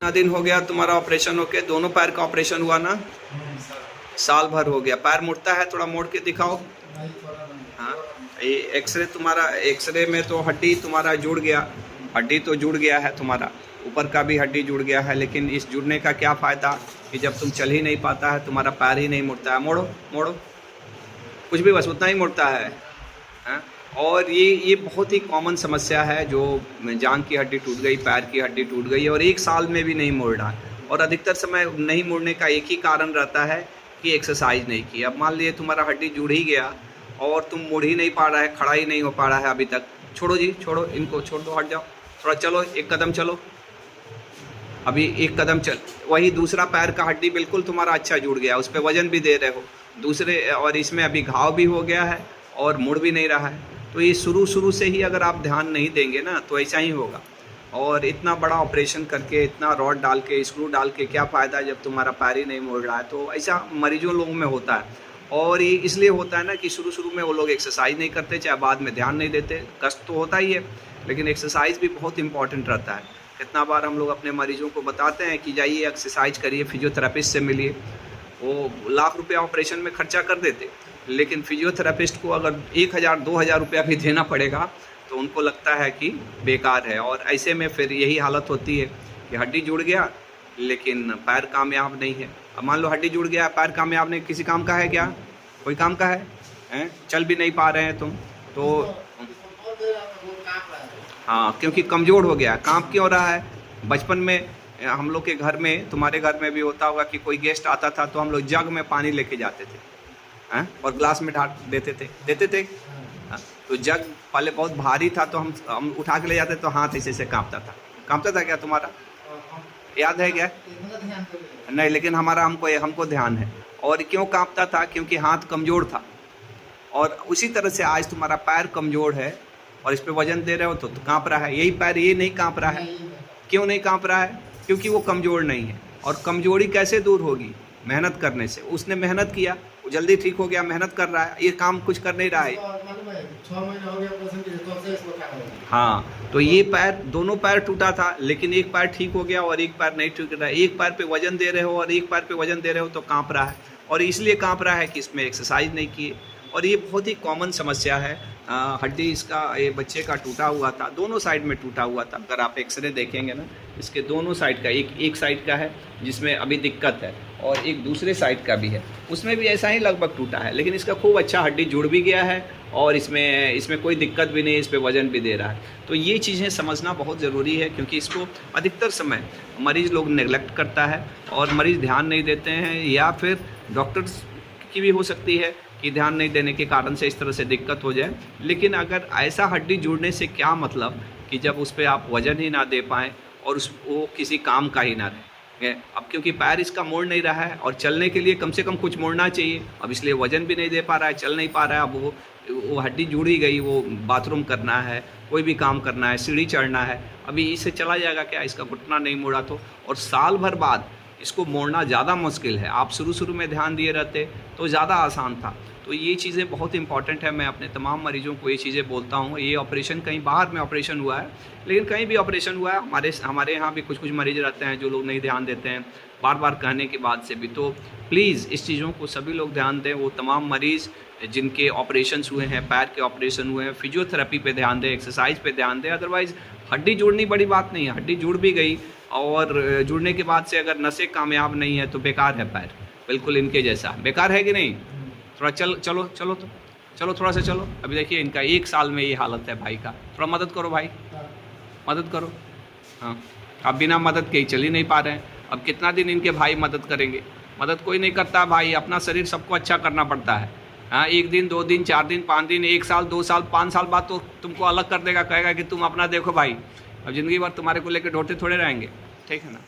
कितना दिन हो गया तुम्हारा ऑपरेशन होके? दोनों पैर का ऑपरेशन हुआ ना? साल भर हो गया। पैर मुड़ता है? थोड़ा मोड़ के दिखाओ। हाँ, ये एक्सरे तुम्हारा, एक्सरे में तो हड्डी तुम्हारा जुड़ गया, हड्डी तो जुड़ गया है तुम्हारा, ऊपर का भी हड्डी जुड़ गया है। लेकिन इस जुड़ने का क्या फ़ायदा कि जब तुम चल ही नहीं पाता है, तुम्हारा पैर ही नहीं मुड़ता है। मोड़ो मोड़ो, कुछ भी, बस उतना ही मुड़ता है। हाँ? और ये बहुत ही कॉमन समस्या है, जो जांघ की हड्डी टूट गई, पैर की हड्डी टूट गई और 1 साल में भी नहीं मुड़ रहा है। और अधिकतर समय नहीं मुड़ने का एक ही कारण रहता है कि एक्सरसाइज नहीं की। अब मान लीजिए तुम्हारा हड्डी जुड़ ही गया और तुम मुड़ ही नहीं पा रहा है, खड़ा ही नहीं हो पा रहा है अभी तक। छोड़ो जी, छोड़ो, इनको छोड़ दो, हट जाओ, थोड़ा चलो, एक कदम चलो, अभी एक कदम चल। वही दूसरा पैर का हड्डी बिल्कुल तुम्हारा अच्छा जुड़ गया, उस पर वजन भी दे रहे हो दूसरे, और इसमें अभी घाव भी हो गया है और मुड़ भी नहीं रहा है। तो ये शुरू से ही अगर आप ध्यान नहीं देंगे ना, तो ऐसा ही होगा। और इतना बड़ा ऑपरेशन करके, इतना रॉड डाल के, स्क्रू डाल के क्या फ़ायदा जब तुम्हारा पैर ही नहीं मुड़ रहा है। तो ऐसा मरीजों लोगों में होता है। और ये इसलिए होता है ना कि शुरू में वो लोग एक्सरसाइज नहीं करते, चाहे बाद में ध्यान नहीं देते। कष्ट तो होता ही है, लेकिन एक्सरसाइज भी बहुत इंपॉर्टेंट रहता है। कितना बार हम लोग अपने मरीजों को बताते हैं कि जाइए एक्सरसाइज करिए, फिजियोथेरेपिस्ट से मिलिए। वो लाख रुपया ऑपरेशन में खर्चा कर देते, लेकिन फिजियोथेरेपिस्ट को अगर 1000-2000 रुपया भी देना पड़ेगा तो उनको लगता है कि बेकार है। और ऐसे में फिर यही हालत होती है कि हड्डी जुड़ गया लेकिन पैर कामयाब नहीं है। अब मान लो हड्डी जुड़ गया, पैर कामयाब नहीं, किसी काम का है क्या? कोई काम का है? चल भी नहीं पा रहे हैं तुम तो। हाँ, क्योंकि कमज़ोर हो गया। कांप क्यों रहा है? बचपन में हम लोग के घर में, तुम्हारे घर में भी होता होगा कि कोई गेस्ट आता था तो हम लोग जग में पानी लेके जाते थे, हैं, और ग्लास में ढाल देते थे। हाँ, तो जग पहले बहुत भारी था तो हम उठा के ले जाते तो हाथ ऐसे कांपता था क्या तुम्हारा? याद है क्या? नहीं, लेकिन हमको ध्यान है। और क्यों कांपता था? क्योंकि हाथ कमज़ोर था। और उसी तरह से आज तुम्हारा पैर कमज़ोर है और इस पे वजन दे रहे हो तो कांप रहा है। यही पैर ये नहीं कांप रहा है। क्यों नहीं कांप रहा है? क्योंकि वो कमज़ोर नहीं है। और कमज़ोरी कैसे दूर होगी? मेहनत करने से। उसने मेहनत किया, वो जल्दी ठीक हो गया, मेहनत कर रहा है, ये काम कुछ कर नहीं रहा है। 6 महीना हो गया ऑपरेशन के, तो से इसको क्या होगा? हाँ, तो ये पैर, दोनों पैर टूटा था, लेकिन एक पैर ठीक हो गया और एक पैर नहीं ठीक रहा है। एक पैर पे वजन दे रहे हो और एक पैर पे वजन दे रहे हो तो कांप रहा है। और इसलिए कांप रहा है कि इसमें एक्सरसाइज नहीं किए। और ये बहुत ही कॉमन समस्या है। हड्डी इसका, ये बच्चे का टूटा हुआ था, दोनों साइड में टूटा हुआ था। अगर आप एक्सरे देखेंगे ना, इसके दोनों साइड का, एक साइड का है जिसमें अभी दिक्कत है और एक दूसरे साइड का भी है, उसमें भी ऐसा ही लगभग टूटा है। लेकिन इसका खूब अच्छा हड्डी जुड़ भी गया है और इसमें कोई दिक्कत भी नहीं, इस पर वजन भी दे रहा है। तो ये चीज़ें समझना बहुत ज़रूरी है, क्योंकि इसको अधिकतर समय मरीज़ लोग नेगलेक्ट करता है और मरीज़ ध्यान नहीं देते हैं, या फिर डॉक्टर्स की भी हो सकती है कि ध्यान नहीं देने के कारण से इस तरह से दिक्कत हो जाए। लेकिन अगर ऐसा हड्डी जुड़ने से क्या मतलब कि जब उस पर आप वज़न ही ना दे पाएँ और वो किसी काम का ही ना रहे। अब क्योंकि पैर इसका मोड़ नहीं रहा है और चलने के लिए कम से कम कुछ मोड़ना चाहिए, अब इसलिए वज़न भी नहीं दे पा रहा है, चल नहीं पा रहा है। अब वो हड्डी जुड़ ही गई, वो बाथरूम करना है, कोई भी काम करना है, सीढ़ी चढ़ना है, अभी इससे चला जाएगा क्या? इसका घुटना नहीं मोड़ा तो। और साल भर बाद इसको मोड़ना ज़्यादा मुश्किल है। आप शुरू में ध्यान दिए रहते तो ज़्यादा आसान था। तो ये चीज़ें बहुत इंपॉर्टेंट है। मैं अपने तमाम मरीजों को ये चीज़ें बोलता हूँ। ये ऑपरेशन कहीं बाहर में ऑपरेशन हुआ है, लेकिन कहीं भी ऑपरेशन हुआ है, हमारे यहाँ भी कुछ मरीज रहते हैं जो लोग नहीं ध्यान देते हैं, बार कहने के बाद से भी। तो प्लीज़ इस चीज़ों को सभी लोग ध्यान दें। वो तमाम मरीज़ जिनके ऑपरेशंस हुए हैं, पैर के ऑपरेशन हुए हैं, फिजियोथेरेपी पे ध्यान दें, एक्सरसाइज पे ध्यान दें। अदरवाइज़ हड्डी जुड़नी बड़ी बात नहीं है, हड्डी जुड़ भी गई और जुड़ने के बाद से अगर नसें कामयाब नहीं है तो बेकार है पैर, बिल्कुल इनके जैसा। बेकार है कि नहीं? थोड़ा चलो थोड़ा सा चलो। अभी देखिए इनका 1 साल में ये हालत है भाई का। थोड़ा मदद करो भाई, मदद करो। हाँ, अब बिना मदद के ही चल ही नहीं पा रहे हैं। अब कितना दिन इनके भाई मदद करेंगे? मदद कोई नहीं करता भाई। अपना शरीर सबको अच्छा करना पड़ता है। हाँ, 1 दिन 2 दिन 4 दिन 5 दिन 1 साल 2 साल 5 साल बाद तो तुमको अलग कर देगा, कहेगा कि तुम अपना देखो भाई। अब ज़िंदगी भर तुम्हारे को लेकर ढोते थोड़े रहेंगे, ठीक है ना।